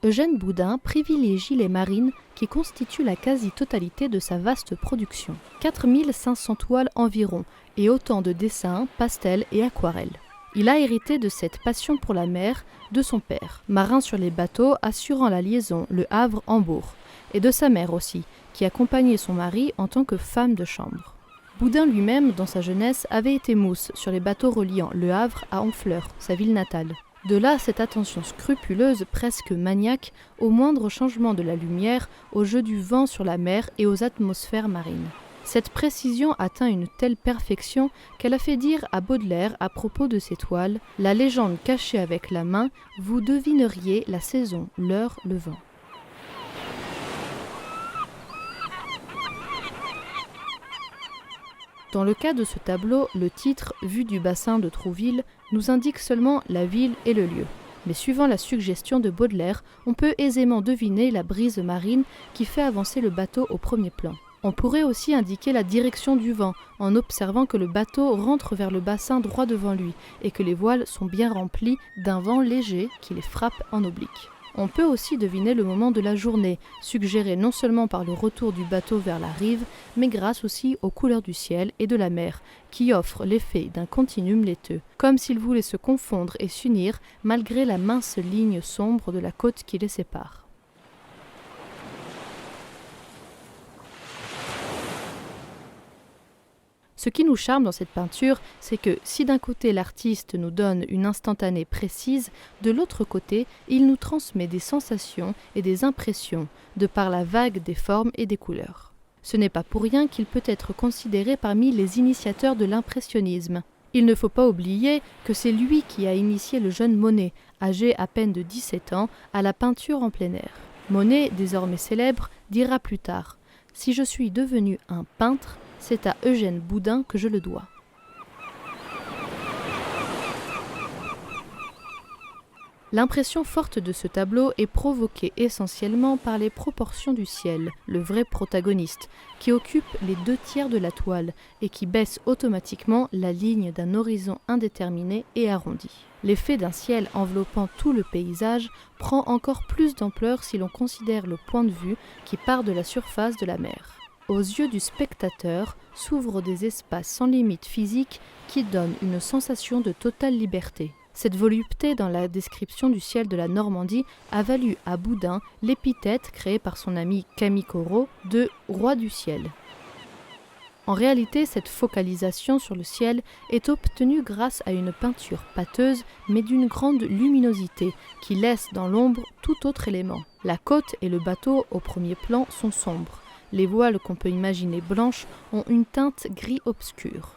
Eugène Boudin privilégie les marines qui constituent la quasi-totalité de sa vaste production. 4500 toiles environ et autant de dessins, pastels et aquarelles. Il a hérité de cette passion pour la mer de son père, marin sur les bateaux assurant la liaison Le Havre-Hambourg, et de sa mère aussi, qui accompagnait son mari en tant que femme de chambre. Boudin lui-même, dans sa jeunesse, avait été mousse sur les bateaux reliant Le Havre à Honfleur, sa ville natale. De là cette attention scrupuleuse, presque maniaque, au moindre changement de la lumière, au jeu du vent sur la mer et aux atmosphères marines. Cette précision atteint une telle perfection qu'elle a fait dire à Baudelaire à propos de ses toiles « La légende cachée avec la main, vous devineriez la saison, l'heure, le vent ». Dans le cas de ce tableau, le titre « Vue du bassin de Trouville » nous indique seulement la ville et le lieu. Mais suivant la suggestion de Baudelaire, on peut aisément deviner la brise marine qui fait avancer le bateau au premier plan. On pourrait aussi indiquer la direction du vent, en observant que le bateau rentre vers le bassin droit devant lui et que les voiles sont bien remplies d'un vent léger qui les frappe en oblique. On peut aussi deviner le moment de la journée, suggéré non seulement par le retour du bateau vers la rive, mais grâce aussi aux couleurs du ciel et de la mer, qui offrent l'effet d'un continuum laiteux, comme s'ils voulaient se confondre et s'unir malgré la mince ligne sombre de la côte qui les sépare. Ce qui nous charme dans cette peinture, c'est que si d'un côté l'artiste nous donne une instantanée précise, de l'autre côté, il nous transmet des sensations et des impressions, de par la vague des formes et des couleurs. Ce n'est pas pour rien qu'il peut être considéré parmi les initiateurs de l'impressionnisme. Il ne faut pas oublier que c'est lui qui a initié le jeune Monet, âgé à peine de 17 ans, à la peinture en plein air. Monet, désormais célèbre, dira plus tard « Si je suis devenu un peintre, c'est à Eugène Boudin que je le dois. » L'impression forte de ce tableau est provoquée essentiellement par les proportions du ciel, le vrai protagoniste, qui occupe les 2/3 de la toile et qui baisse automatiquement la ligne d'un horizon indéterminé et arrondi. L'effet d'un ciel enveloppant tout le paysage prend encore plus d'ampleur si l'on considère le point de vue qui part de la surface de la mer. Aux yeux du spectateur s'ouvrent des espaces sans limite physique qui donnent une sensation de totale liberté. Cette volupté dans la description du ciel de la Normandie a valu à Boudin l'épithète créée par son ami Camille Corot de « roi du ciel ». En réalité, cette focalisation sur le ciel est obtenue grâce à une peinture pâteuse mais d'une grande luminosité qui laisse dans l'ombre tout autre élément. La côte et le bateau au premier plan sont sombres. Les voiles qu'on peut imaginer blanches ont une teinte gris obscur.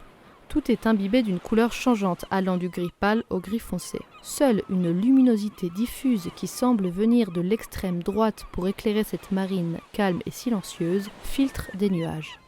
Tout est imbibé d'une couleur changeante allant du gris pâle au gris foncé. Seule une luminosité diffuse qui semble venir de l'extrême droite pour éclairer cette marine calme et silencieuse filtre des nuages.